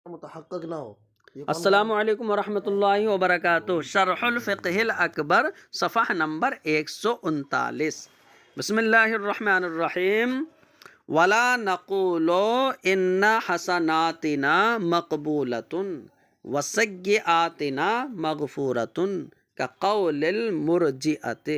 متحقق نہ ہو۔ السلام علیکم ورحمۃ اللہ وبرکاتہ۔ شرح الفقہ الاکبر صفحہ نمبر 139۔ بسم اللہ الرحمن الرحیم۔ ولا نقول ان حسناتنا مقبولۃ وسیئاتنا مغفورۃ کقول المرجئۃ۔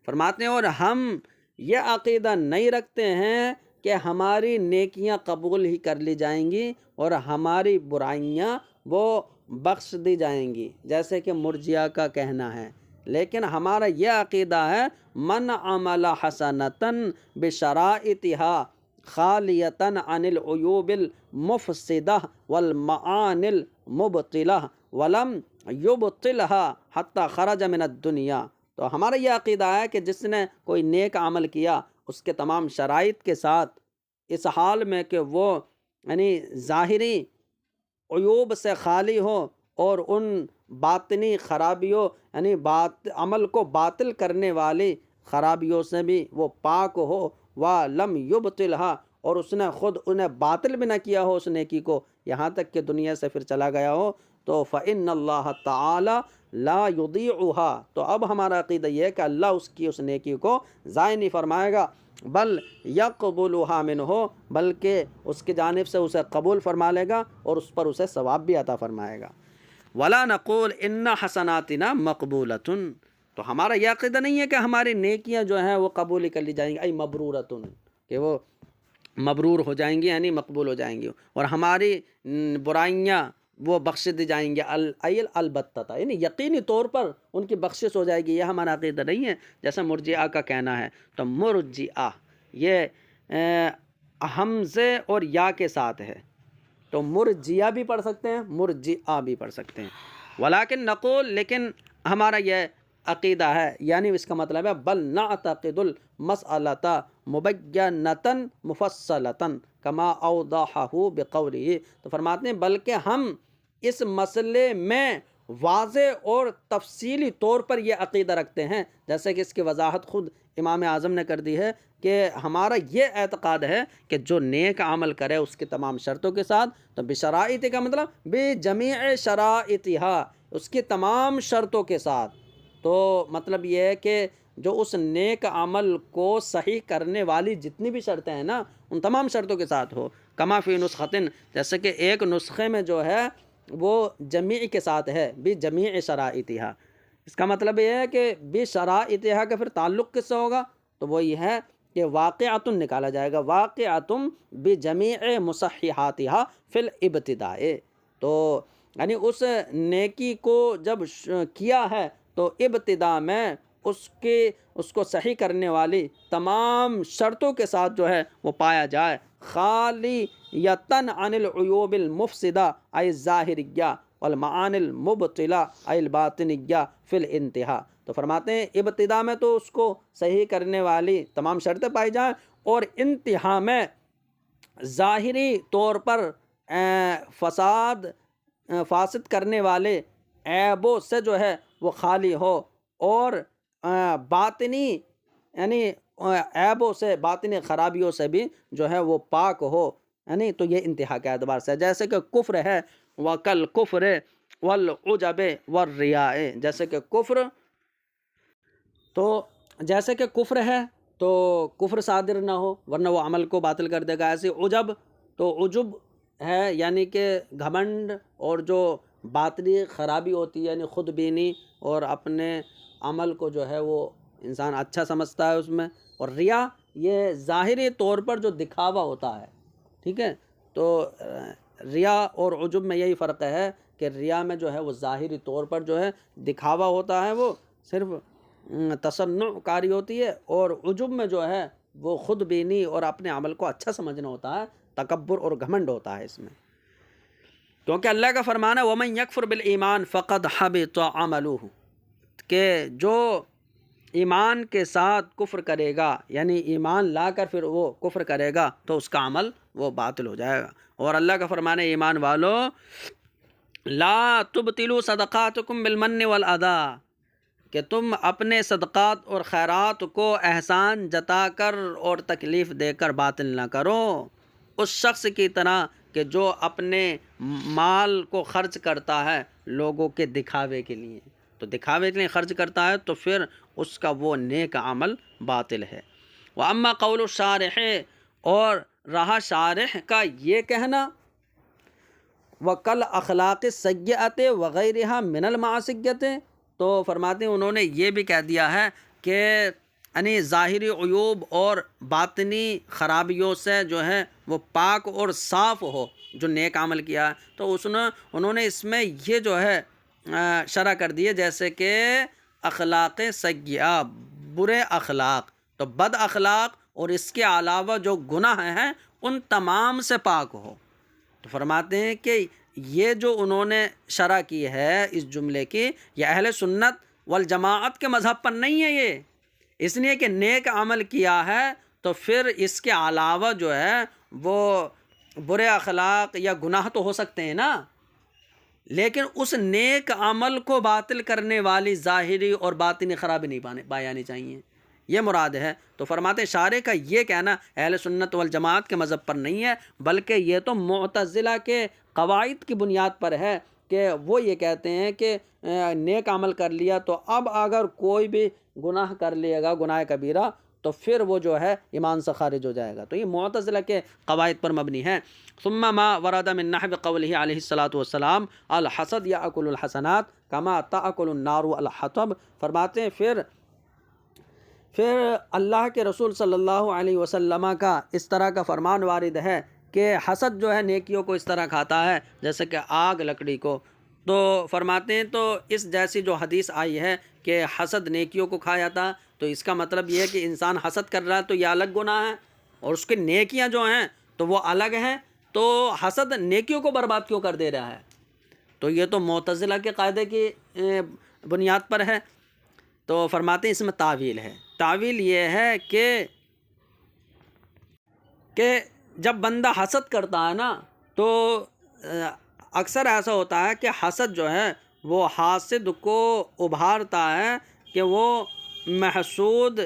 فرماتے ہیں اور ہم یہ عقیدہ نہیں رکھتے ہیں کہ ہماری نیکیاں قبول ہی کر لی جائیں گی اور ہماری برائیاں وہ بخش دی جائیں گی، جیسے کہ مرجیہ کا کہنا ہے۔ لیکن ہمارا یہ عقیدہ ہے من عمل حسنتاً بشرائطها خالیتاً عن العیوب المفسدہ والمعانی المبطلہ ولم یبطلها حتی خرج من الدنیا۔ تو ہمارا یہ عقیدہ ہے کہ جس نے کوئی نیک عمل کیا اس کے تمام شرائط کے ساتھ، اس حال میں کہ وہ یعنی ظاہری عیوب سے خالی ہو اور ان باطنی خرابیوں یعنی عمل کو باطل کرنے والی خرابیوں سے بھی وہ پاک ہو، وَلَمْ يُبْطِلْهَا، اور اس نے خود انہیں باطل بھی نہ کیا ہو اس نیکی کو، یہاں تک کہ دنیا سے پھر چلا گیا ہو، تو فَإِنَّ اللَّهَ تَعَالَى لَا يُضِيعُهَا، تو اب ہمارا عقیدہ یہ ہے کہ اللہ اس نیکی کو ضائع نہیں فرمائے گا، بل یقبلها منہ، بلکہ اس کی جانب سے اسے قبول فرما لے گا اور اس پر اسے ثواب بھی عطا فرمائے گا۔ ولا نقول ان حسناتنا مقبولۃ، تو ہمارا یہ عقیدہ نہیں ہے کہ ہماری نیکیاں جو ہیں وہ قبول کر لی جائیں گی، ای مبرورۃ، کہ وہ مبرور ہو جائیں گی یعنی مقبول ہو جائیں گی، اور ہماری برائیاں وہ بخش دی جائیں گی، البتہ یعنی یقینی طور پر ان کی بخشش ہو جائے گی، یہ ہمارا عقیدہ نہیں ہے جیسا مرجئہ کا کہنا ہے۔ تو مرجئہ یہ حمزے اور یا کے ساتھ ہے، تو مرجیہ بھی پڑھ سکتے ہیں، مرجئہ بھی پڑھ سکتے ہیں۔ ولیکن نقول، لیکن ہمارا یہ عقیدہ ہے، یعنی اس کا مطلب ہے بل نعتقد المسألۃ مبینۃ مفصلۃ کما اوضحہ بقولہ، تو فرماتے ہیں بلکہ ہم اس مسئلے میں واضح اور تفصیلی طور پر یہ عقیدہ رکھتے ہیں، جیسے کہ اس کی وضاحت خود امام اعظم نے کر دی ہے کہ ہمارا یہ اعتقاد ہے کہ جو نیک عمل کرے اس کی تمام شرطوں کے ساتھ، تو بشرائط کا مطلب بجمیع شرائطہا، اس کی تمام شرطوں کے ساتھ، تو مطلب یہ ہے کہ جو اس نیک عمل کو صحیح کرنے والی جتنی بھی شرطیں ہیں نا ان تمام شرطوں کے ساتھ ہو، کما فی نسختن، جیسے کہ ایک نسخے میں جو ہے وہ جمیع کے ساتھ ہے، بجمیع شرائطہا، اس کا مطلب یہ ہے کہ بشرائطہا کا پھر تعلق کس سے ہوگا، تو وہ یہ ہے کہ واقعۃ نکالا جائے گا، واقعۃ بجمیع مصححاتہا فی الابتداء، تو یعنی اس نیکی کو جب کیا ہے تو ابتدا میں اس کو صحیح کرنے والی تمام شرطوں کے ساتھ جو ہے وہ پایا جائے، خالیۃً عن العیوب المفسدہ ای الظاہریہ والمعانی المبطلہ ای الباطنیہ فی الانتہا، تو فرماتے ہیں ابتدا میں تو اس کو صحیح کرنے والی تمام شرطیں پائی جائیں اور انتہا میں ظاہری طور پر فاسد کرنے والے عیبوں سے جو ہے وہ خالی ہو، اور باطنی یعنی عیبوں سے، باطنی خرابیوں سے بھی جو ہے وہ پاک ہو، یعنی تو یہ انتہا کے اعتبار سے، جیسے کہ کفر ہے وکل کفر والعجب والریاء، جیسے کہ کفر، تو جیسے کہ کفر ہے تو کفر صادر نہ ہو ورنہ وہ عمل کو باطل کر دے گا، ایسے عجب، تو عجب ہے یعنی کہ گھمنڈ اور جو باطنی خرابی ہوتی ہے یعنی خود بینی اور اپنے عمل کو جو ہے وہ انسان اچھا سمجھتا ہے اس میں، اور ریا یہ ظاہری طور پر جو دکھاوا ہوتا ہے، ٹھیک ہے، تو ریا اور عجب میں یہی فرق ہے کہ ریا میں جو ہے وہ ظاہری طور پر جو ہے دکھاوا ہوتا ہے، وہ صرف تصنع کاری ہوتی ہے، اور عجب میں جو ہے وہ خود بینی اور اپنے عمل کو اچھا سمجھنا ہوتا ہے، تکبر اور گھمنڈ ہوتا ہے اس میں، کیونکہ اللہ کا فرمان ہے وَمَن يَكْفُرْ بِالْإِيمَانِ فَقَدْ حَبِطَ عَمَلُهُ، کہ جو ایمان کے ساتھ کفر کرے گا یعنی ایمان لا کر پھر وہ کفر کرے گا تو اس کا عمل وہ باطل ہو جائے گا، اور اللہ کا فرمان ہے ایمان والو لا تبطلوا صدقاتکم بالمن والأذى، کہ تم اپنے صدقات اور خیرات کو احسان جتا کر اور تکلیف دے کر باطل نہ کرو، اس شخص کی طرح کہ جو اپنے مال کو خرچ کرتا ہے لوگوں کے دکھاوے کے لیے، تو دکھاوے کے لیے خرچ کرتا ہے تو پھر اس کا وہ نیک عمل باطل ہے۔ وَأَمَّا قَوْلُ الشَّارِحِ، اور رہا شارح کا یہ کہنا، وَكَالْأَخْلَاقِ السَّيِّئَةِ وَغَيْرِهَا مِنَ الْمَعْصِيَّةِ، تو فرماتے ہیں انہوں نے یہ بھی کہہ دیا ہے کہ یعنی ظاہری عیوب اور باطنی خرابیوں سے جو ہے وہ پاک اور صاف ہو جو نیک عمل کیا ہے، تو انہوں نے اس میں یہ جو ہے شرح کر دیے، جیسے کہ اخلاق سیئہ، برے اخلاق، تو بد اخلاق اور اس کے علاوہ جو گناہ ہیں ان تمام سے پاک ہو۔ تو فرماتے ہیں کہ یہ جو انہوں نے شرح کی ہے اس جملے کی، یہ اہل سنت والجماعت کے مذہب پر نہیں ہے، یہ اس لیے کہ نیک عمل کیا ہے تو پھر اس کے علاوہ جو ہے وہ برے اخلاق یا گناہ تو ہو سکتے ہیں نا، لیکن اس نیک عمل کو باطل کرنے والی ظاہری اور باطنی خرابی نہیں پائی جانی چاہیے، یہ مراد ہے۔ تو فرماتے ہیں شارح کا یہ کہنا اہل سنت والجماعت کے مذہب پر نہیں ہے، بلکہ یہ تو معتزلہ کے قواعد کی بنیاد پر ہے کہ وہ یہ کہتے ہیں کہ نیک عمل کر لیا تو اب اگر کوئی بھی گناہ کر لے گا، گناہ کبیرہ، تو پھر وہ جو ہے ایمان سے خارج ہو جائے گا، تو یہ معتزلہ کے قواعد پر مبنی ہے۔ ثم ما ورد من نحو قوله علیہ الصلاۃ والسلام الحسد یاکل الحسنات کما تاکل النار الحطب، فرماتے ہیں پھر اللہ کے رسول صلی اللہ علیہ وسلم کا اس طرح کا فرمان وارد ہے کہ حسد جو ہے نیکیوں کو اس طرح کھاتا ہے جیسے کہ آگ لکڑی کو۔ تو فرماتے ہیں تو اس جیسی جو حدیث آئی ہے کہ حسد نیکیوں کو کھا جاتا، تو اس کا مطلب یہ ہے کہ انسان حسد کر رہا ہے تو یہ الگ گناہ ہے، اور اس کی نیکیاں جو ہیں تو وہ الگ ہیں، تو حسد نیکیوں کو برباد کیوں کر دے رہا ہے؟ تو یہ تو معتزلہ کے قاعدے کی بنیاد پر ہے۔ تو فرماتے ہیں اس میں تعویل ہے، تعویل یہ ہے کہ جب بندہ حسد کرتا ہے نا تو اکثر ایسا ہوتا ہے کہ حسد جو ہے وہ حاسد کو ابھارتا ہے کہ وہ محسود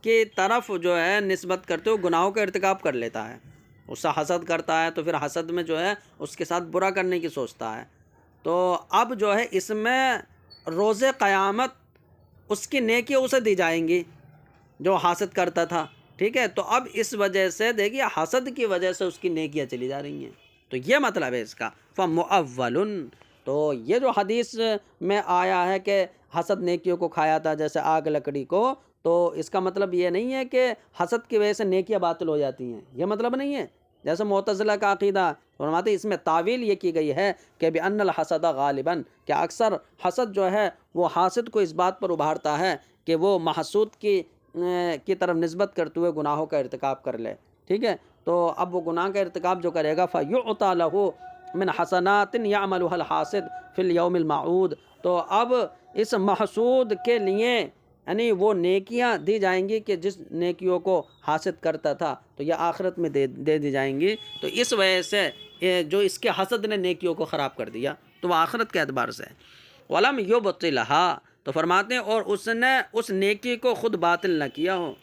کی طرف جو ہے نسبت کرتے ہوئے گناہوں کا ارتکاب کر لیتا ہے، اس سے حسد کرتا ہے تو پھر حسد میں جو ہے اس کے ساتھ برا کرنے کی سوچتا ہے، تو اب جو ہے اس میں روز قیامت اس کی نیکیاں اسے دی جائیں گی جو حسد کرتا تھا، ٹھیک ہے، تو اب اس وجہ سے دیکھیے حسد کی وجہ سے اس کی نیکیاں چلی جا رہی ہیں، تو یہ مطلب ہے اس کا۔ فَمُؤَوَّلٌ، تو یہ جو حدیث میں آیا ہے کہ حسد نیکیوں کو کھایا تھا جیسے آگ لکڑی کو، تو اس کا مطلب یہ نہیں ہے کہ حسد کی وجہ سے نیکیاں باطل ہو جاتی ہیں، یہ مطلب نہیں ہے جیسے معتزلہ کا عقیدہ۔ فرماتے اس میں تعویل یہ کی گئی ہے کہ بِأَنَّ الْحَسَدَ غَالِبًا، کہ اکثر حسد جو ہے وہ حاسد کو اس بات پر ابھارتا ہے کہ وہ محسود کی طرف نسبت کرتے ہوئے گناہوں کا ارتکاب کر لے، ٹھیک ہے، تو اب وہ گناہ کا ارتکاب جو کرے گا فَيُعْطَى لَهُ مِنْ حَسَنَاتٍ يَعْمَلُهَا الْحَاسِدُ فِي الْيَوْمِ الْمَوْعُودِ، تو اب اس محسود کے لیے یعنی وہ نیکیاں دی جائیں گی کہ جس نیکیوں کو حاسد کرتا تھا تو یہ آخرت میں دے دی جائیں گی، تو اس وجہ سے جو اس کے حسد نے نیکیوں کو خراب کر دیا تو وہ آخرت کے اعتبار سے وَلَمْ يُبْطِلْهَا، تو فرماتے ہیں اور اس نے اس نیکی کو خود باطل نہ کیا ہو،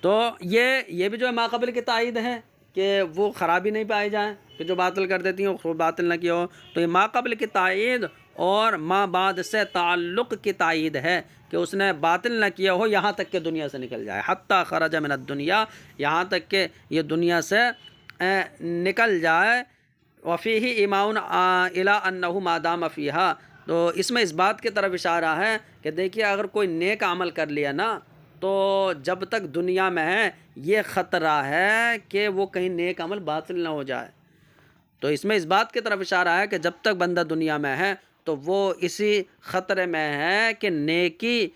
تو یہ بھی جو ہے ماقبل کی تائید ہے کہ وہ خرابی نہیں پائی جائے کہ جو باطل کر دیتی ہیں وہ خود باطل نہ کیا ہو، تو یہ ماقبل کی تائید اور ما بعد سے تعلق کی تائید ہے کہ اس نے باطل نہ کیا ہو یہاں تک کہ دنیا سے نکل جائے، حتیٰ خرج من الدنیا، یہاں تک کہ یہ دنیا سے نکل جائے، وفیہ ایماؤن الی انہ ما دام فیہا، تو اس میں اس بات کی طرف اشارہ ہے کہ دیکھیے اگر کوئی نیک عمل کر لیا نا تو جب تک دنیا میں ہے یہ خطرہ ہے کہ وہ کہیں نیک عمل باطل نہ ہو جائے، تو اس میں اس بات کی طرف اشارہ ہے کہ جب تک بندہ دنیا میں ہے تو وہ اسی خطرے میں ہے کہ نیکی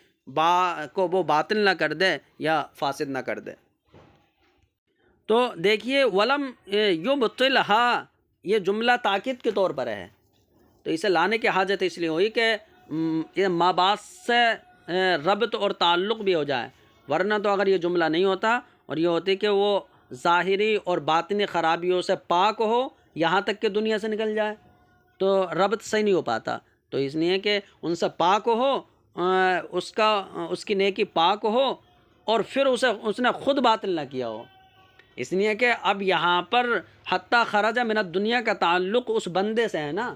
کو وہ باطل نہ کر دے یا فاسد نہ کر دے۔ تو دیکھیے وَلَمْ يُبْطِلْهَا، یہ جملہ تاکید کے طور پر ہے، تو اسے لانے کی حاجت اس لیے ہوئی کہ یہ ما بعد سے ربط اور تعلق بھی ہو جائے، ورنہ تو اگر یہ جملہ نہیں ہوتا اور یہ ہوتی کہ وہ ظاہری اور باطنی خرابیوں سے پاک ہو یہاں تک کہ دنیا سے نکل جائے تو ربط صحیح نہیں ہو پاتا، تو اس لیے کہ ان سے پاک ہو، اس کی نیکی پاک ہو اور پھر اس نے خود باطل نہ کیا ہو، اس لیے کہ اب یہاں پر حتیٰ خرج من الدنیا کا تعلق اس بندے سے ہے نا،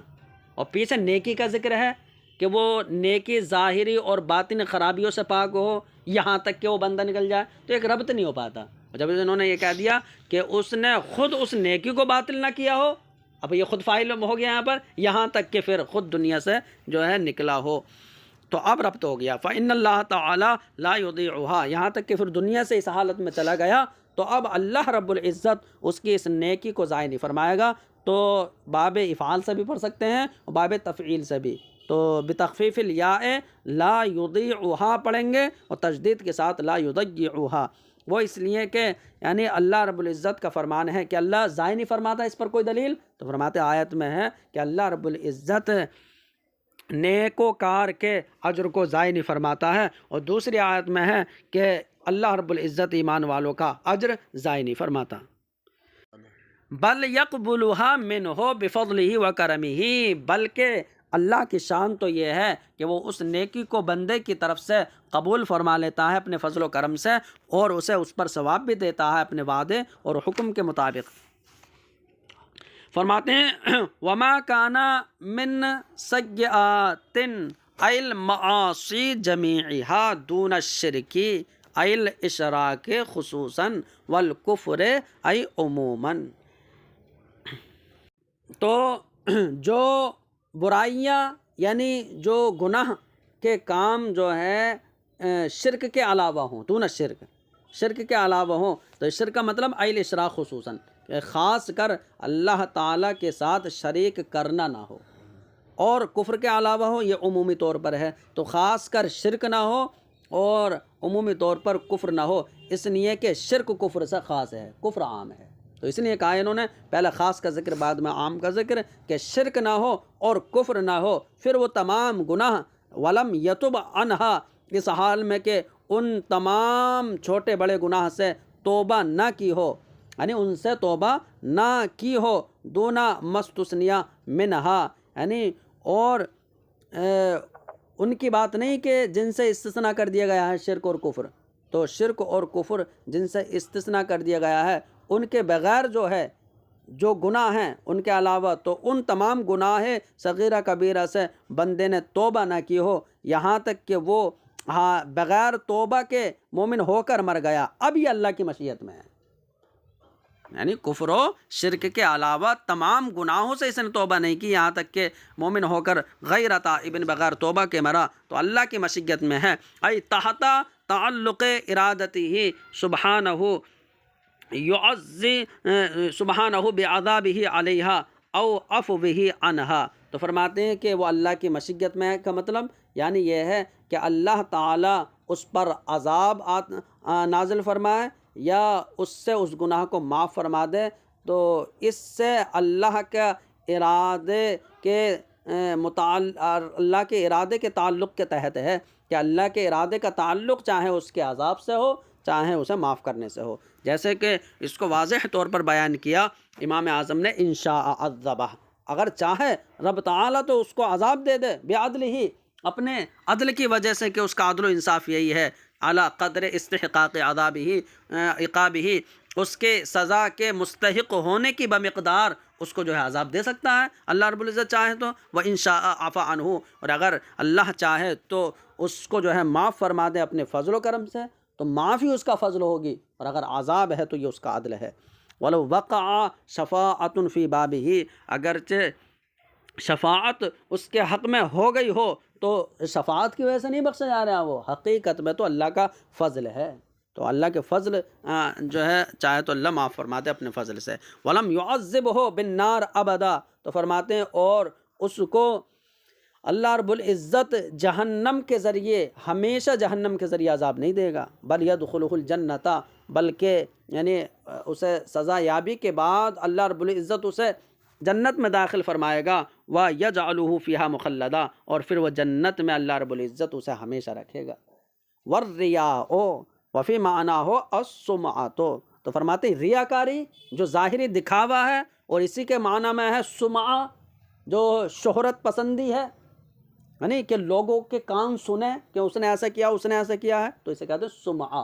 اور پیچھے نیکی کا ذکر ہے کہ وہ نیکی ظاہری اور باطنی خرابیوں سے پاک ہو یہاں تک کہ وہ بندہ نکل جائے، تو ایک ربط نہیں ہو پاتا۔ جب انہوں نے یہ کہہ دیا کہ اس نے خود اس نیکی کو باطل نہ کیا ہو، اب یہ خود فاعل ہو گیا یہاں پر، یہاں تک کہ پھر خود دنیا سے جو ہے نکلا ہو، تو اب ربط ہو گیا۔ فإن اللہ تعالی لا یضیعها، یہاں تک کہ پھر دنیا سے اس حالت میں چلا گیا تو اب اللہ رب العزت اس کی اس نیکی کو ضائع نہیں فرمائے گا۔ تو باب افعال سے بھی پڑھ سکتے ہیں اور باب تفعیل سے بھی، تو بتخفیف الیاء لا یضیعها پڑھیں گے اور تجدید کے ساتھ لا یضیعها، وہ اس لیے کہ یعنی اللہ رب العزت کا فرمان ہے کہ اللہ ضائع نہیں فرماتا۔ اس پر کوئی دلیل؟ تو فرماتے آیت میں ہے کہ اللہ رب العزت نیکوکار کے اجر کو ضائع نہیں فرماتا ہے، اور دوسری آیت میں ہے کہ اللہ رب العزت ایمان والوں کا اجر ضائع نہیں فرماتا۔ بل یقبلها منہ بفضلہ وکرمہ، بلکہ اللہ کی شان تو یہ ہے کہ وہ اس نیکی کو بندے کی طرف سے قبول فرما لیتا ہے اپنے فضل و کرم سے، اور اسے اس پر ثواب بھی دیتا ہے اپنے وعدے اور حکم کے مطابق۔ فرماتے ہیں وما کان من سیئات ای المعاصی جمیعها دون الشرک ای الاشراک خصوصا والکفر ای عموما، تو جو برائیاں یعنی جو گناہ کے کام جو ہے شرک کے علاوہ ہوں، دون الشرک، شرک کے علاوہ ہوں، تو شرک کا مطلب ای الاشراک خصوصاً، کہ خاص کر اللہ تعالیٰ کے ساتھ شریک کرنا نہ ہو، اور کفر کے علاوہ ہو، یہ عمومی طور پر ہے، تو خاص کر شرک نہ ہو اور عمومی طور پر کفر نہ ہو، اس لیے کہ شرک کفر سے خاص ہے، کفر عام ہے، تو اس لیے کہا انہوں نے پہلے خاص کا ذکر بعد میں عام کا ذکر، کہ شرک نہ ہو اور کفر نہ ہو، پھر وہ تمام گناہ ولم یتب عنہا، اس حال میں کہ ان تمام چھوٹے بڑے گناہ سے توبہ نہ کی ہو، یعنی ان سے توبہ نہ کی ہو، دونا مستثنیہ منہا، یعنی اور ان کی بات نہیں کہ جن سے استثناء کر دیا گیا ہے شرک اور کفر، تو شرک اور کفر جن سے استثناء کر دیا گیا ہے ان کے بغیر جو ہے جو گناہ ہیں ان کے علاوہ، تو ان تمام گناہ صغیرہ کبیرہ سے بندے نے توبہ نہ کی ہو، یہاں تک کہ وہ بغیر توبہ کے مومن ہو کر مر گیا، اب یہ اللہ کی مشیت میں ہے، یعنی کفر و شرک کے علاوہ تمام گناہوں سے اس نے توبہ نہیں کی، یہاں تک کہ مومن ہو کر غیر تائب بغیر توبہ کے مرا، تو اللہ کی مشیت میں ہے۔ ای تحت تعلق ارادتہ سبحانہ یعزی سبحانہ بعذابہ علیہا او عفوہ عنہا، تو فرماتے ہیں کہ وہ اللہ کی مشیت میں ہے کا مطلب یعنی یہ ہے کہ اللہ تعالیٰ اس پر عذاب نازل فرمائے یا اس سے اس گناہ کو معاف فرما دے، تو اس سے اللہ کے ارادے کے اللہ کے ارادے کے تعلق کے تحت ہے، کہ اللہ کے ارادے کا تعلق چاہے اس کے عذاب سے ہو چاہے اسے معاف کرنے سے ہو، جیسے کہ اس کو واضح طور پر بیان کیا امام اعظم نے، انشاء عذبہ، اگر چاہے رب تعالیٰ تو اس کو عذاب دے دے بعدل ہی، اپنے عدل کی وجہ سے کہ اس کا عدل و انصاف یہی ہے، اعلیٰ قدر استحقاق عقابہ، اس کے سزا کے مستحق ہونے کی بمقدار اس کو جو ہے عذاب دے سکتا ہے اللہ رب العزت چاہے تو، وَإِن شَاءَ عَفَا عَنْهُ، اور اگر اللہ چاہے تو اس کو جو ہے معاف فرما دے اپنے فضل و کرم سے، تو معافی اس کا فضل ہوگی، اور اگر عذاب ہے تو یہ اس کا عدل ہے۔ وَلَوْ وَقَعَ شَفَاعَةٌ فِي بَابِهِ، اگرچہ شفاعت اس کے حق میں ہو گئی ہو تو شفاعت کی وجہ سے نہیں بخشا جا رہا، وہ حقیقت میں تو اللہ کا فضل ہے، تو اللہ کے فضل جو ہے چاہے تو اللہ معاف فرماتے اپنے فضل سے۔ وَلَمْ يُعَذِّبْهُ بِالنَّارِ أَبَدًا، تو فرماتے ہیں اور اس کو اللہ رب العزت جہنم کے ذریعے ہمیشہ جہنم کے ذریعے عذاب نہیں دے گا، بل يدخلہ الجنت، بلکہ یعنی اسے سزا یابی کے بعد اللہ رب العزت اسے جنت میں داخل فرمائے گا، وَيَجْعَلُهُ فِيهَا مُخَلَّدًا، اور پھر وہ جنت میں اللہ رب العزت اسے ہمیشہ رکھے گا۔ وَالرِّيَاءُ وَفِي مَعْنَاهُ السُّمْعَةُ، تو فرماتے ہیں ریاکاری جو ظاہری دکھاوا ہے، اور اسی کے معنی میں ہے سمعہ جو شہرت پسندی ہے، یعنی کہ لوگوں کے کان سنیں کہ اس نے ایسا کیا اس نے ایسا کیا ہے، تو اسے کہتے ہیں سمعہ،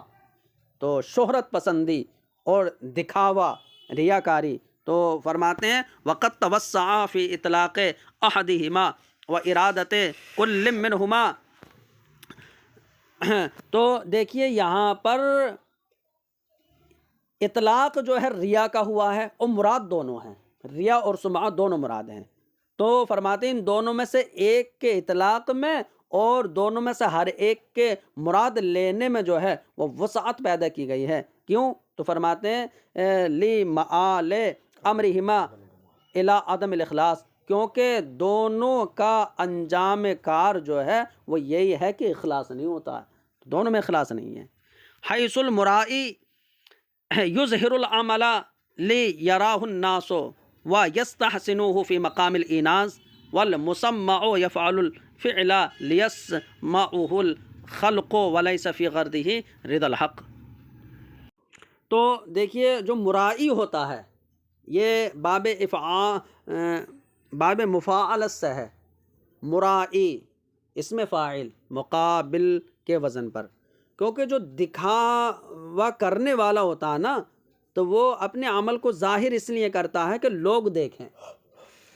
تو شہرت پسندی اور دکھاوا، ریاکاری، تو فرماتے ہیں وقت توسع فی اطلاق احدہما و ارادت کل منہما. تو دیکھیے یہاں پر اطلاق جو ہے ریا کا ہوا ہے، اور مراد دونوں ہیں، ریا اور سمعہ دونوں مراد ہیں. تو فرماتے ہیں ان دونوں میں سے ایک کے اطلاق میں اور دونوں میں سے ہر ایک کے مراد لینے میں جو ہے وہ وسعت پیدا کی گئی ہے. کیوں؟ تو فرماتے ہیں لی معال امرہما الی عدم الاخلاص، کیونکہ دونوں کا انجام کار جو ہے وہ یہی ہے کہ اخلاص نہیں ہوتا، دونوں میں اخلاص نہیں ہے. حیث المرائی یظہر العمل لیراہ الناس ویستحسنوہ فی مقام الاناث والمسمع یفعل الفعل لیسمعہ الخلق ولیس فی غرضہ رضا الحق. تو دیکھیے جو مرائی ہوتا ہے یہ باب مفاعلت سے ہے. مرائی اسم فاعل مقابل کے وزن پر، کیونکہ جو دکھاوا کرنے والا ہوتا ہے نا تو وہ اپنے عمل کو ظاہر اس لیے کرتا ہے کہ لوگ دیکھیں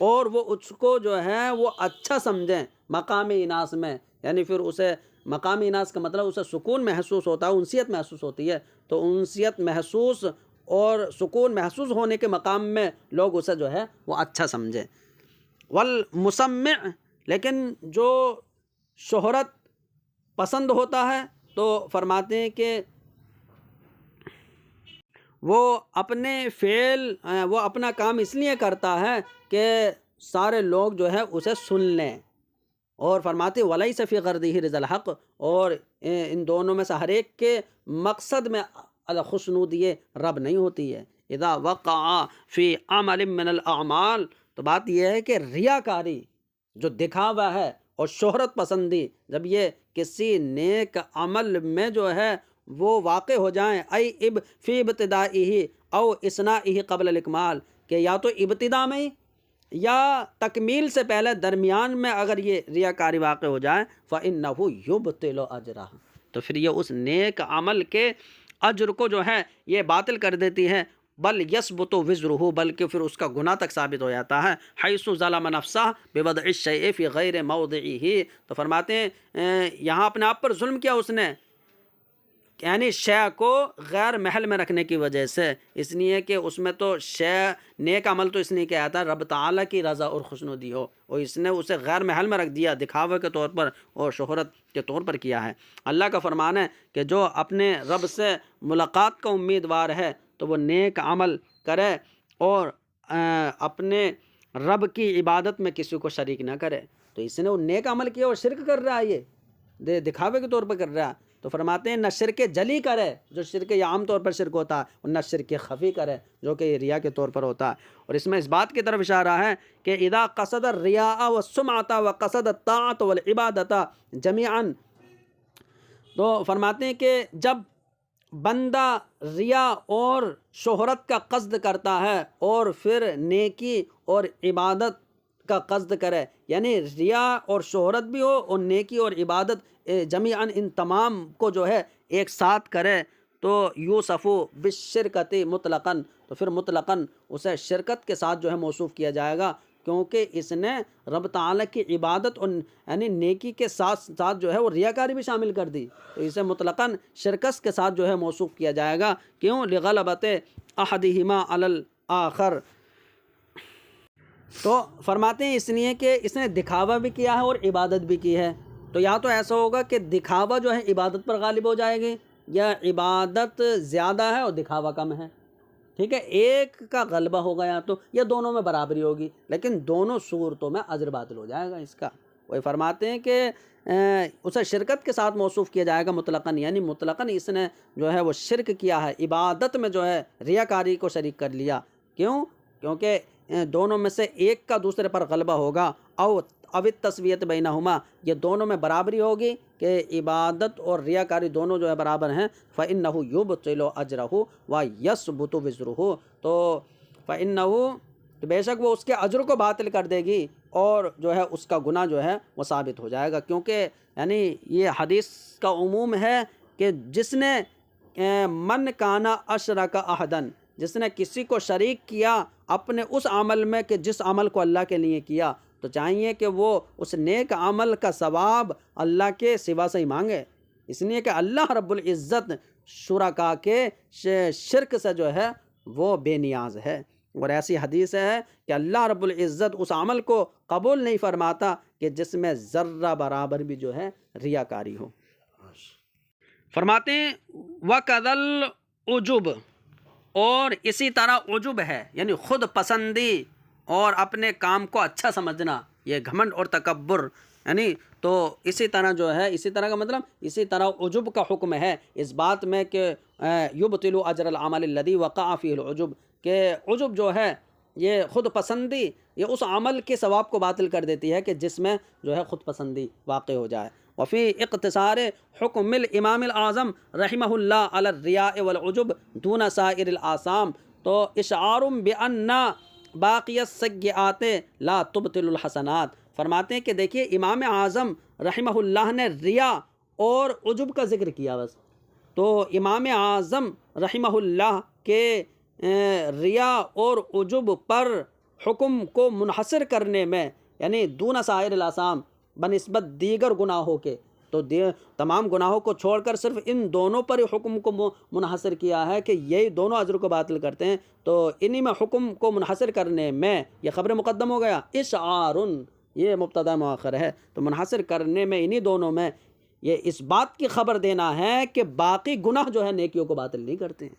اور وہ اس کو جو ہے وہ اچھا سمجھیں مقام اناس میں. یعنی پھر اسے مقام اناس کا مطلب اسے سکون محسوس ہوتا ہے، انسیت محسوس ہوتی ہے. تو انسیت محسوس اور سکون محسوس ہونے کے مقام میں لوگ اسے جو ہے وہ اچھا سمجھیں. والمسمع، لیکن جو شہرت پسند ہوتا ہے تو فرماتے ہیں کہ وہ اپنے فعل وہ اپنا کام اس لیے کرتا ہے کہ سارے لوگ جو ہے اسے سن لیں. اور فرماتے ولیس فی غرضہ رضا الحق، اور ان دونوں میں سے ہر ایک کے مقصد میں الخشنودی رب نہیں ہوتی ہے. اذا وقع فی عمل من الاعمال، تو بات یہ ہے کہ ریاکاری جو دکھاوا ہے اور شہرت پسندی جب یہ کسی نیک عمل میں جو ہے وہ واقع ہو جائیں، فی ابتدائہ او اثنائہ قبل الاکمال، کہ یا تو ابتدا میں یا تکمیل سے پہلے درمیان میں اگر یہ ریاکاری واقع ہو جائے فإنہ یبطل اجرہ، تو پھر یہ اس نیک عمل کے اجر کو جو ہے یہ باطل کر دیتی ہے. بل یثبت وزرہ، بلکہ پھر اس کا گناہ تک ثابت ہو جاتا ہے. حیث ظلم نفسہ بوضع الشیء فی غیر موضعہ، تو فرماتے ہیں یہاں اپنے آپ پر ظلم کیا اس نے، یعنی شے کو غیر محل میں رکھنے کی وجہ سے. اس لیے کہ اس میں تو شے نیک عمل تو اس لیے کیا آتا ہے رب تعالیٰ کی رضا اور خوشنودی ہو، اور اس نے اسے غیر محل میں رکھ دیا، دکھاوے کے طور پر اور شہرت کے طور پر کیا ہے. اللہ کا فرمان ہے کہ جو اپنے رب سے ملاقات کا امیدوار ہے تو وہ نیک عمل کرے اور اپنے رب کی عبادت میں کسی کو شریک نہ کرے. تو اس نے وہ نیک عمل کیا اور شرک کر رہا ہے، یہ دکھاوے کے طور پر کر رہا ہے. تو فرماتے ہیں نہ شرک جلی کرے جو شرک یا عام طور پر شرک ہوتا ہے، اور نہ شرک خفی کرے جو کہ ریا کے طور پر ہوتا ہے. اور اس میں اس بات کی طرف اشارہ ہے کہ اذا قصد الرياء والسمعة وقصد الطاعة والعبادة جميعا، تو فرماتے ہیں کہ جب بندہ ریا اور شہرت کا قصد کرتا ہے اور پھر نیکی اور عبادت کا قصد کرے، یعنی ریا اور شہرت بھی ہو اور نیکی اور عبادت جمیعاً ان تمام کو جو ہے ایک ساتھ کرے، تو یوصف بالشرکت مطلقاً، تو پھر مطلقاً اسے شرکت کے ساتھ جو ہے موصوف کیا جائے گا، کیونکہ اس نے رب تعالیٰ کی عبادت اور یعنی نیکی کے ساتھ ساتھ جو ہے وہ ریاکاری بھی شامل کر دی، تو اسے مطلقاً شرکت کے ساتھ جو ہے موصوف کیا جائے گا. کیوں؟ لغلبت احدہما علی الآخر. تو فرماتے ہیں اس لیے کہ اس نے دکھاوا بھی کیا ہے اور عبادت بھی کی ہے. تو یا تو ایسا ہوگا کہ دکھاوا جو ہے عبادت پر غالب ہو جائے گی، یا عبادت زیادہ ہے اور دکھاوا کم ہے. ٹھیک ہے، ایک کا غلبہ ہوگا یا تو، یا دونوں میں برابری ہوگی، لیکن دونوں صورتوں میں اجر باطل ہو جائے گا اس کا. وہی فرماتے ہیں کہ اسے شرکت کے ساتھ موصوف کیا جائے گا مطلقاً، یعنی مطلقاً اس نے جو ہے وہ شرک کیا ہے، عبادت میں جو ہے ریاکاری کو شریک کر لیا. کیوں؟ کیونکہ دونوں میں سے ایک کا دوسرے پر غلبہ ہوگا، او التسویۃ بینہما، یہ دونوں میں برابری ہوگی کہ عبادت اور ریاکاری دونوں جو ہے برابر ہیں. فإنہ یبطل اجرہ ویثبت وزرہ، تو فإنہ، تو بے شک وہ اس کے اجر کو باطل کر دے گی اور جو ہے اس کا گناہ جو ہے وہ ثابت ہو جائے گا. کیونکہ یعنی یہ حدیث کا عموم ہے کہ جس نے من کانا اشرک احدن، جس نے کسی کو شریک کیا اپنے اس عمل میں کہ جس عمل کو اللہ کے لیے کیا، تو چاہیے کہ وہ اس نیک عمل کا ثواب اللہ کے سوا سے ہی مانگے، اس لیے کہ اللہ رب العزت شرکا کے شرک سے جو ہے وہ بے نیاز ہے۔ اور ایسی حدیث ہے کہ اللہ رب العزت اس عمل کو قبول نہیں فرماتا کہ جس میں ذرہ برابر بھی جو ہے ریاکاری ہو۔ فرماتے ہیں وَكَذَا الْعُجُبُ، اور اسی طرح عجب ہے یعنی خود پسندی اور اپنے کام کو اچھا سمجھنا، یہ گھمنڈ اور تکبر، یعنی تو اسی طرح جو ہے، اسی طرح کا مطلب اسی طرح عجب کا حکم ہے اس بات میں کہ یبطل اجر العمل الذی وقع فیہ العجب، کہ عجب جو ہے یہ خود پسندی یہ اس عمل کے ثواب کو باطل کر دیتی ہے کہ جس میں جو ہے خود پسندی واقع ہو جائے۔ وفی اقتصار حکم الامام الاعظم رحمہ اللہ علی الریاء والعجب دون سائر الآثام، تو اشعار بان باقی السیئات لا تبطل الحسنات، فرماتے ہیں کہ دیکھیے امام اعظم رحمہ اللہ نے ریا اور عجب کا ذکر کیا بس، تو امام اعظم رحمہ اللہ کے ریا اور عجب پر حکم کو منحصر کرنے میں، یعنی دون سائر الآثام بنسبت دیگر گناہوں کے، تو تمام گناہوں کو چھوڑ کر صرف ان دونوں پر ہی حکم کو منحصر کیا ہے کہ یہی دونوں اجر کو باطل کرتے ہیں، تو انہی میں حکم کو منحصر کرنے میں یہ خبر مقدم ہو گیا، اشعار یہ مبتدا مؤخر ہے، تو منحصر کرنے میں انہی دونوں میں یہ اس بات کی خبر دینا ہے کہ باقی گناہ جو ہے نیکیوں کو باطل نہیں کرتے ہیں،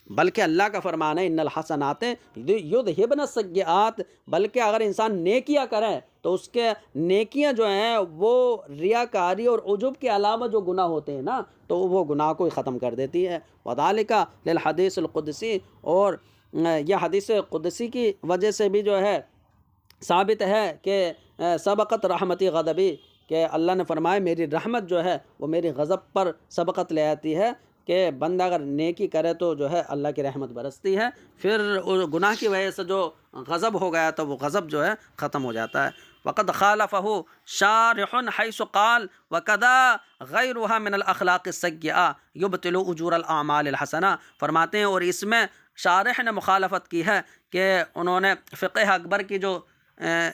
بلکہ اللہ کا فرمان ہے ان الحسنات یذہبن السیئات، بلکہ اگر انسان نیکیاں کرے تو اس کے نیکیاں جو ہیں وہ ریاکاری اور عجب کے علاوہ جو گناہ ہوتے ہیں نا تو وہ گناہ کو ہی ختم کر دیتی ہے۔ وذالک للحدیث القدسی، اور یہ حدیث قدسی کی وجہ سے بھی جو ہے ثابت ہے کہ سبقت رحمتی غضبی، کہ اللہ نے فرمایا میری رحمت جو ہے وہ میری غضب پر سبقت لے آتی ہے، کہ بندہ اگر نیکی کرے تو جو ہے اللہ کی رحمت برستی ہے، پھر گناہ کی وجہ سے جو غضب ہو گیا تو وہ غضب جو ہے ختم ہو جاتا ہے۔ وقد خالفہ شارح حیث قال وَكَذَا غَيْرُهَا مِنَ الْأَخْلَاقِ السَّيِّئَةِ يُبْطِلُ أُجُورَ الْأَعْمَالِ الْحَسَنَةِ، فرماتے ہیں اور اس میں شارح نے مخالفت کی ہے کہ انہوں نے فقہ اکبر کی جو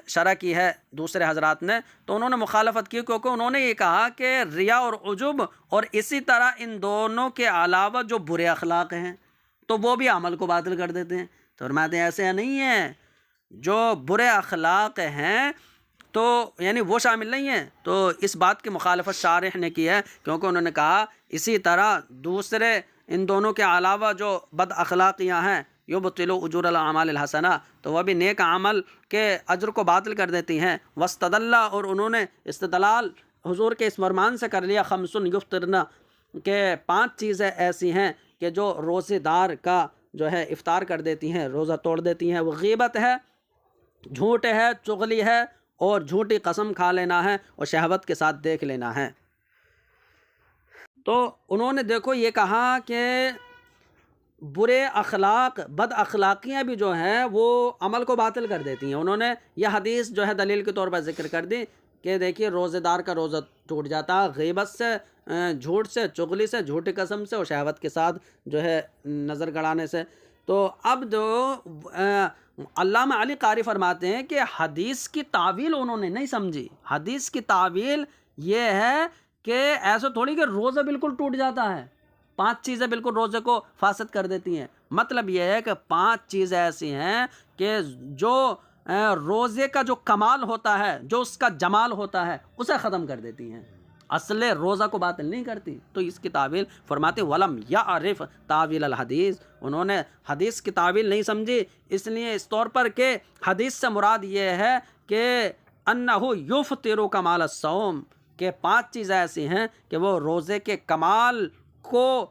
شرح کی ہے دوسرے حضرات نے، تو انہوں نے مخالفت کی کیونکہ انہوں نے یہ کہا کہ ریا اور عجب اور اسی طرح ان دونوں کے علاوہ جو برے اخلاق ہیں تو وہ بھی عمل کو باطل کر دیتے ہیں، تو فرماتے ہیں ایسے نہیں ہے، جو برے اخلاق ہیں تو یعنی وہ شامل نہیں ہیں، تو اس بات کی مخالفت شارح نے کی ہے کیونکہ انہوں نے کہا اسی طرح دوسرے ان دونوں کے علاوہ جو بد اخلاقیاں ہیں یبطل اجور الاعمال الحسنہ، تو وہ بھی نیک عمل کے اجر کو باطل کر دیتی ہیں۔ واستدل، اور انہوں نے استدلال حضور کے اس فرمان سے کر لیا، خمسن یفطرن، کہ 5 چیزیں ایسی ہیں کہ جو روزے دار کا جو ہے افطار کر دیتی ہیں، روزہ توڑ دیتی ہیں، وہ غیبت ہے، جھوٹ ہے، چغلی ہے، اور جھوٹی قسم کھا لینا ہے، اور شہوت کے ساتھ دیکھ لینا ہے۔ تو انہوں نے دیکھو یہ کہا کہ برے اخلاق بد اخلاقیاں بھی جو ہیں وہ عمل کو باطل کر دیتی ہیں۔ انہوں نے یہ حدیث جو ہے دلیل کے طور پر ذکر کر دی کہ دیکھیے روزے دار کا روزہ ٹوٹ جاتا ہے غیبت سے، جھوٹ سے، چغلی سے، جھوٹی قسم سے، اور شہوت کے ساتھ جو ہے نظر گڑانے سے۔ تو اب جو علامہ علی قاری فرماتے ہیں کہ حدیث کی تعویل انہوں نے نہیں سمجھی، حدیث کی تعویل یہ ہے کہ ایسا تھوڑی کہ روزہ بالکل ٹوٹ جاتا ہے، 5 چیزیں بالکل روزے کو فاسد کر دیتی ہیں، مطلب یہ ہے کہ 5 چیزیں ایسی ہیں کہ جو روزے کا جو کمال ہوتا ہے، جو اس کا جمال ہوتا ہے، اسے ختم کر دیتی ہیں، اصل روزہ کو باطل نہیں کرتی۔ تو اس کی تعویل فرماتے ولم یعرف تعویل الحدیث، انہوں نے حدیث کی تعویل نہیں سمجھی، اس لیے اس طور پر کہ حدیث سے مراد یہ ہے کہ انہ یفطر کمال الصوم، کہ 5 چیزیں ایسی ہیں کہ وہ روزے کے کمال کو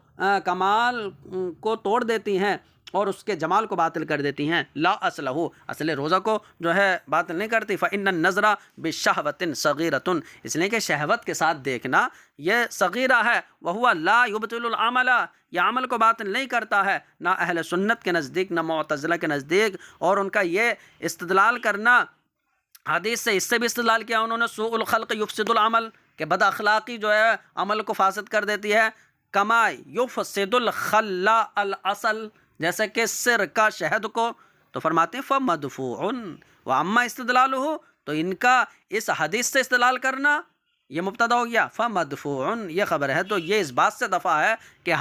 توڑ دیتی ہیں اور اس کے جمال کو باطل کر دیتی ہیں۔ لا اصلہ، اصل روزہ کو جو ہے باطل نہیں کرتی۔ فإن النظر بشہوۃ صغیرۃ، اس لیے کہ شہوت کے ساتھ دیکھنا یہ صغیرہ ہے، وہو لا یبطل العمل، یہ عمل کو باطل نہیں کرتا ہے، نہ اہل سنت کے نزدیک نہ معتزلہ کے نزدیک۔ اور ان کا یہ استدلال کرنا حدیث سے، اس سے بھی استدلال کیا انہوں نے، سوء الخلق یفسد العمل، کہ بد اخلاقی جو ہے عمل کو فاسد کر دیتی ہے، کما یفسد الخل الاصل، جیسے کہ سرکہ شہد کو، تو فرماتے ہیں فمدفوع واما استدلالہ، تو ان کا اس حدیث سے استدلال کرنا یہ مبتدا ہو گیا، فمدفوع یہ خبر ہے، تو یہ اس بات سے دفع ہے کہ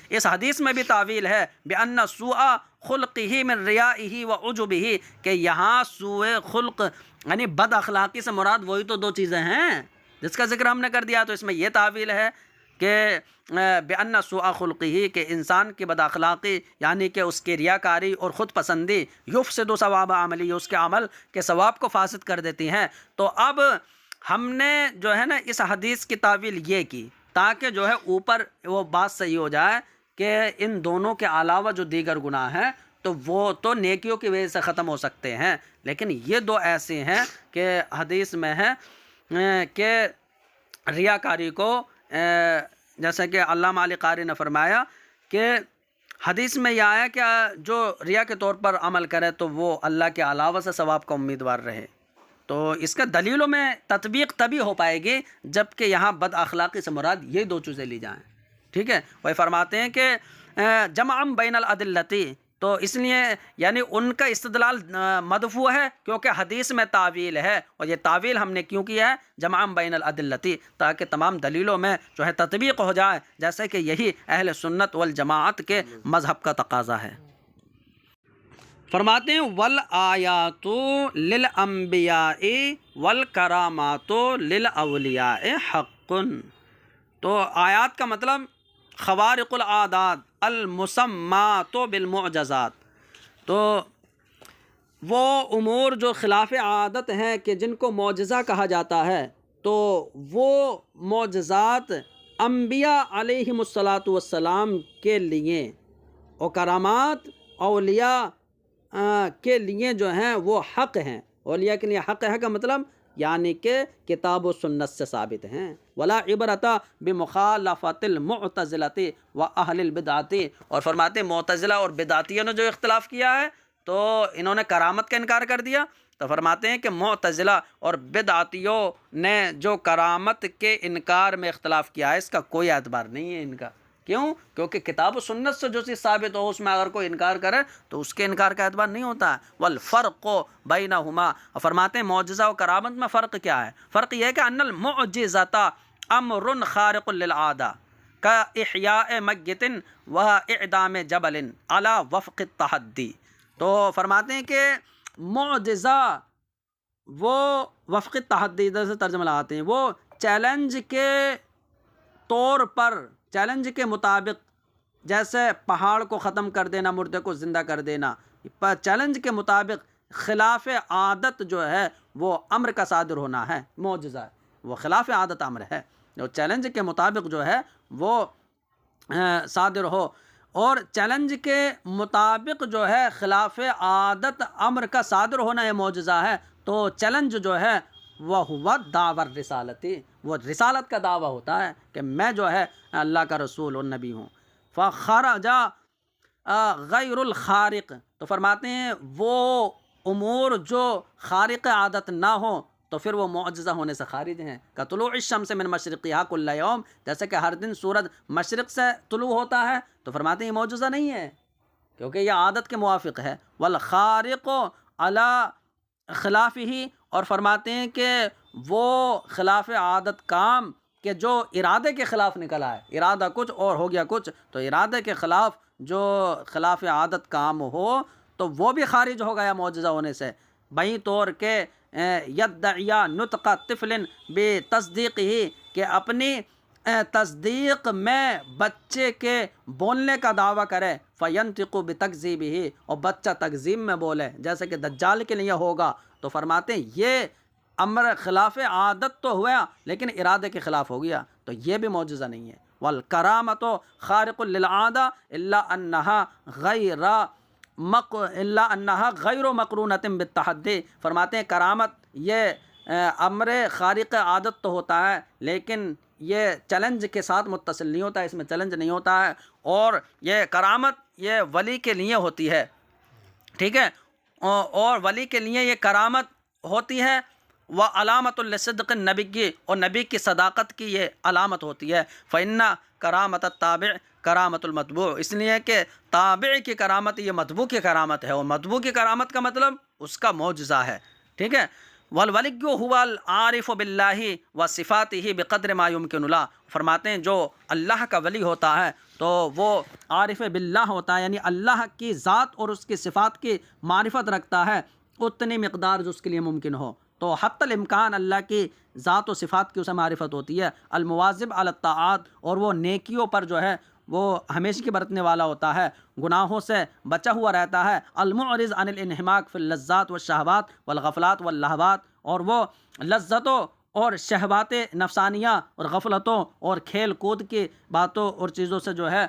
اس حدیث میں بھی تعویل ہے بأن سوء خلقہ من ریائہ وعجبہ، کہ یہاں سوء خلق یعنی بد اخلاقی سے مراد وہی تو دو چیزیں ہیں جس کا ذکر ہم نے کر دیا، تو اس میں یہ تعویل ہے کہ بأن سوء خلقہ، کہ انسان کی بد اخلاقی یعنی کہ اس کی ریاکاری اور خود پسندی یفسد ثواب عملی، اس کے عمل کے ثواب کو فاسد کر دیتی ہیں۔ تو اب ہم نے جو ہے نا اس حدیث کی تعویل یہ کی تاکہ جو ہے اوپر وہ بات صحیح ہو جائے کہ ان دونوں کے علاوہ جو دیگر گناہ ہیں تو وہ تو نیکیوں کی وجہ سے ختم ہو سکتے ہیں، لیکن یہ دو ایسے ہیں کہ حدیث میں ہے کہ ریاکاری کو، جیسا کہ علامہ علی قاری نے فرمایا کہ حدیث میں یہ آیا کہ جو ریا کے طور پر عمل کرے تو وہ اللہ کے علاوہ سے ثواب کا امیدوار رہے، تو اس کا دلیلوں میں تطبیق تبھی ہو پائے گی جب کہ یہاں بد اخلاقی سے مراد یہ دو چیزیں لی جائیں، ٹھیک ہے۔ وہ فرماتے ہیں کہ جمع بین الادلتی، تو اس لیے یعنی ان کا استدلال مدفوع ہے کیونکہ حدیث میں تعویل ہے، اور یہ تعویل ہم نے کیوں کیا ہے جمع بین الادلتی، تاکہ تمام دلیلوں میں جو ہے تطبیق ہو جائے، جیسے کہ یہی اہل سنت والجماعت کے مذہب کا تقاضا ہے۔ فرماتے ہیں والآیات للانبیاء والکرامات للاولیاء حق، تو آیات کا مطلب خوارق العادات المسمات بالمعجزات، تو وہ امور جو خلاف عادت ہیں کہ جن کو معجزہ کہا جاتا ہے، تو وہ معجزات انبیاء علیہم الصلاۃ والسلام کے لیے اور کرامات اولیاء کے لیے جو ہیں وہ حق ہیں۔ اولیاء کے لیے حق ہے کا مطلب یعنی کہ کتاب و سنت سے ثابت ہیں۔ ولا عبرت بمخالفت المعتزلۃ واہل البدعۃ، اور فرماتے ہیں معتزلہ اور بدعتیوں نے جو اختلاف کیا ہے تو انہوں نے کرامت کا انکار کر دیا، تو فرماتے ہیں کہ معتزلہ اور بدعتیوں نے جو کرامت کے انکار میں اختلاف کیا ہے اس کا کوئی اعتبار نہیں ہے ان کا، کیوں؟ کیونکہ کتاب و سنت سے جو چیز ثابت ہو اس میں اگر کوئی انکار کرے تو اس کے انکار کا اعتبار نہیں ہوتا ہے۔ والفرق بینہما، اور فرماتے ہیں معجزہ و کرامت میں فرق کیا ہے؟ فرق یہ ہے کہ ان المعجزۃ امر خارق للعادہ کاحیاء میت واعدام جبل علی وفق التحدی، تو فرماتے ہیں کہ معجزہ وہ وفق التحدی، ادھر سے ترجمہ لگاتے ہیں، وہ چیلنج کے طور پر، چیلنج کے مطابق، جیسے پہاڑ کو ختم کر دینا، مردے کو زندہ کر دینا، چیلنج کے مطابق خلاف عادت جو ہے وہ امر کا صادر ہونا ہے، معجزہ ہے وہ خلاف عادت امر ہے، جو چیلنج کے مطابق جو ہے وہ صادر ہو، اور چیلنج کے مطابق جو ہے خلاف عادت امر کا صادر ہونا یہ معجزہ ہے، تو چیلنج جو ہے وہ ہوا دعوی رسالتی، وہ رسالت کا دعویٰ ہوتا ہے کہ میں جو ہے اللہ کا رسول اور نبی ہوں۔ فخرج غیر الخارق، تو فرماتے ہیں وہ امور جو خارق عادت نہ ہوں تو پھر وہ معجزہ ہونے سے خارج ہیں، کطلوع الشمس من مشرقها کل یوم، جیسے کہ ہر دن سورج مشرق سے طلوع ہوتا ہے، تو فرماتے ہیں یہ معجزہ نہیں ہے کیونکہ یہ عادت کے موافق ہے۔ والخارق علی خلافہ، اور فرماتے ہیں کہ وہ خلاف عادت کام کہ جو ارادے کے خلاف نکل آئے، ارادہ کچھ اور ہو گیا کچھ، تو ارادے کے خلاف جو خلاف عادت کام ہو تو وہ بھی خارج ہو گیا معجزہ ہونے سے، بہی طور کہ یدعی نطق طفل بتصدیقہ، کہ اپنی تصدیق میں بچے کے بولنے کا دعویٰ کرے، فینطق بتکذیبہ، اور بچہ تکذیب میں بولے جیسے کہ دجال کے لیے ہوگا، تو فرماتے ہیں یہ امر خلاف عادت تو ہوا لیکن ارادے کے خلاف ہو گیا، تو یہ بھی معجزہ نہیں ہے۔ والکرامۃ خارق للعادہ الا انہا غیر مقرونۃ بالتحدی، فرماتے ہیں کرامت یہ امر خارق عادت تو ہوتا ہے لیکن یہ چیلنج کے ساتھ متصل نہیں ہوتا ہے، اس میں چیلنج نہیں ہوتا ہے، اور یہ کرامت یہ ولی کے لیے ہوتی ہے، ٹھیک ہے، اور ولی کے لیے یہ کرامت ہوتی ہے، و علامت لصدق النبی کی، اور نبی کی صداقت کی یہ علامت ہوتی ہے۔ فإن کرامت التابع کرامت المتبوع، اس لیے کہ تابع کی کرامت یہ متبوع کی کرامت ہے، اور متبوع کی کرامت کا مطلب اس کا معجزہ ہے، ٹھیک ہے۔ والولی هو العارف باللہ و صفاتہ بقدر ما یمکن له، فرماتے ہیں جو اللہ کا ولی ہوتا ہے تو وہ عارف باللہ ہوتا ہے، یعنی اللہ کی ذات اور اس کی صفات کی معرفت رکھتا ہے اتنی مقدار جو اس کے لیے ممکن ہو۔ تو حتی الامکان اللہ کی ذات و صفات کی اسے معرفت ہوتی ہے۔ المواظب علی الطاعات، اور وہ نیکیوں پر جو ہے وہ ہمیشہ کی برتنے والا ہوتا ہے، گناہوں سے بچا ہوا رہتا ہے۔ المعرض عن الانحماق فی اللذات والشہوات والغفلات واللہوات، اور وہ لذتوں اور شہوات نفسانیہ اور غفلتوں اور کھیل کود کی باتوں اور چیزوں سے جو ہے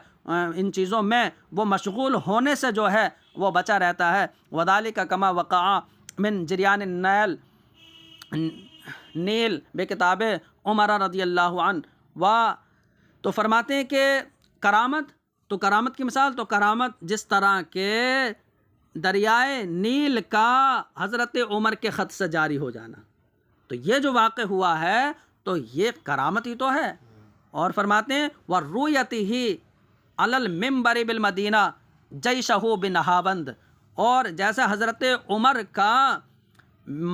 ان چیزوں میں وہ مشغول ہونے سے جو ہے وہ بچا رہتا ہے۔ وذالک کما وقع من جریان نیل بے کتاب عمر رضی اللہ عنہ تو فرماتے ہیں کہ کرامت کی مثال، تو کرامت جس طرح کے دریائے نیل کا حضرت عمر کے خط سے جاری ہو جانا، تو یہ جو واقع ہوا ہے تو یہ کرامت ہی تو ہے۔ اور فرماتے ہیں وَرُؤْيَتِهِ عَلَى الْمِنْبَرِ بِالْمَدِينَةِ جَيْشَهُ بِنَهَاوَندٍ، اور جیسے حضرت عمر کا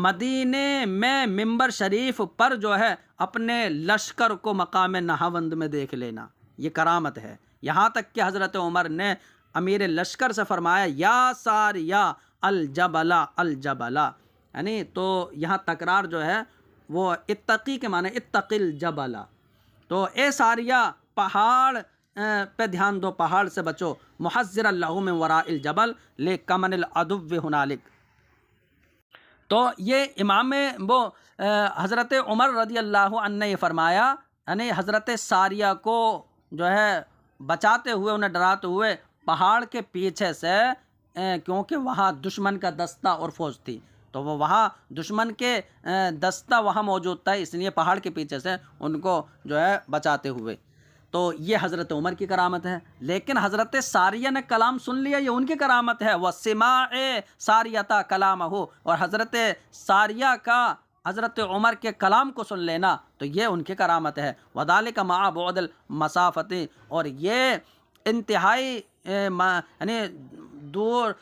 مدینے میں منبر شریف پر جو ہے اپنے لشکر کو مقام نہاوند میں دیکھ لینا، یہ کرامت ہے۔ یہاں تک کہ حضرت عمر نے امیر لشکر سے فرمایا یا ساریہ الجبل الجبل، یعنی تو یہاں تکرار جو ہے وہ اتقی کے معنی اتقی الجبل، تو اے ساریہ پہاڑ پہ دھیان دو، پہاڑ سے بچو، محذرا لہ من وراء الجبل لکمن العدو ہنالک۔ تو یہ امام وہ حضرت عمر رضی اللہ عنہ نے یہ فرمایا، یعنی حضرت ساریہ کو جو ہے بچاتے ہوئے، انہیں ڈراتے ہوئے پہاڑ کے پیچھے سے، کیونکہ وہاں دشمن کا دستہ اور فوج تھی، تو وہ وہاں دشمن کے دستہ وہاں موجود تھا، اس لیے پہاڑ کے پیچھے سے ان کو جو ہے بچاتے ہوئے۔ تو یہ حضرت عمر کی کرامت ہے۔ لیکن حضرت ساریہ نے کلام سن لیا، یہ ان کی کرامت ہے۔ وَسِمَاعِ ساریَةَ کَلَامَهُ، اور حضرت ساریہ کا حضرت عمر کے کلام کو سن لینا تو یہ ان کی کرامت ہے۔ وَذَلِكَ مَعَ بُعْدِ الْمَسَافَةِ، اور یہ انتہائی یعنی دور،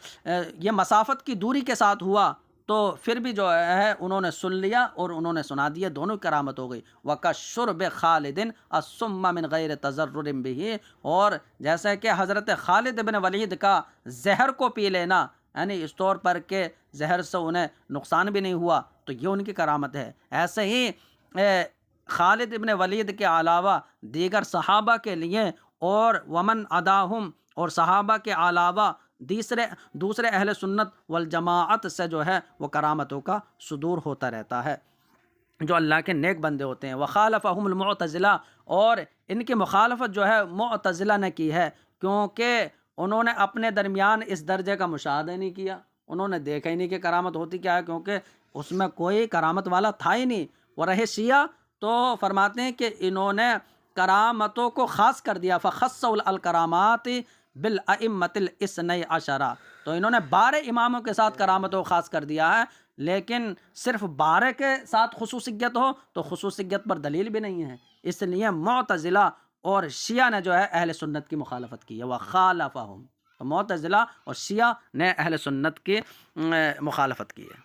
یہ مسافت کی دوری کے ساتھ ہوا تو پھر بھی جو ہے انہوں نے سن لیا اور انہوں نے سنا دیا، دونوں کرامت ہو گئی۔ وَكَالشُّرْبِ خَالِدٍ السُّمَّ مِنْ غَيْرِ تَضَرُّرٍ بِهِ، اور جیسا کہ حضرت خالد بن ولید کا زہر کو پی لینا، یعنی اس طور پر کہ زہر سے انہیں نقصان بھی نہیں ہوا، تو یہ ان کی کرامت ہے۔ ایسے ہی خالد بن ولید کے علاوہ دیگر صحابہ کے لیے اور ومن عداہم، اور صحابہ کے علاوہ دوسرے اہل سنت والجماعت سے جو ہے وہ کرامتوں کا صدور ہوتا رہتا ہے، جو اللہ کے نیک بندے ہوتے ہیں۔ وخالفہم المعتزلہ، اور ان کی مخالفت جو ہے معتزلہ نے کی ہے، کیونکہ انہوں نے اپنے درمیان اس درجے کا مشاہدہ نہیں کیا، انہوں نے دیکھا ہی نہیں کہ کرامت ہوتی کیا ہے، کیونکہ اس میں کوئی کرامت والا تھا ہی نہیں۔ وہ رہے شیعہ تو فرماتے ہیں کہ انہوں نے کرامتوں کو خاص کر دیا، فخصوا الکرامات بالائمۃ الاثنی عشرہ، تو انہوں نے 12 اماموں کے ساتھ کرامتوں کو خاص کر دیا ہے، لیکن صرف 12 کے ساتھ خصوصیت ہو تو خصوصیت پر دلیل بھی نہیں ہے، اس لیے معتزلہ اور شیعہ نے جو ہے اہل سنت کی مخالفت کی ہے۔ وخالفہم، تو معتزلہ اور شیعہ نے اہل سنت کی مخالفت کی ہے۔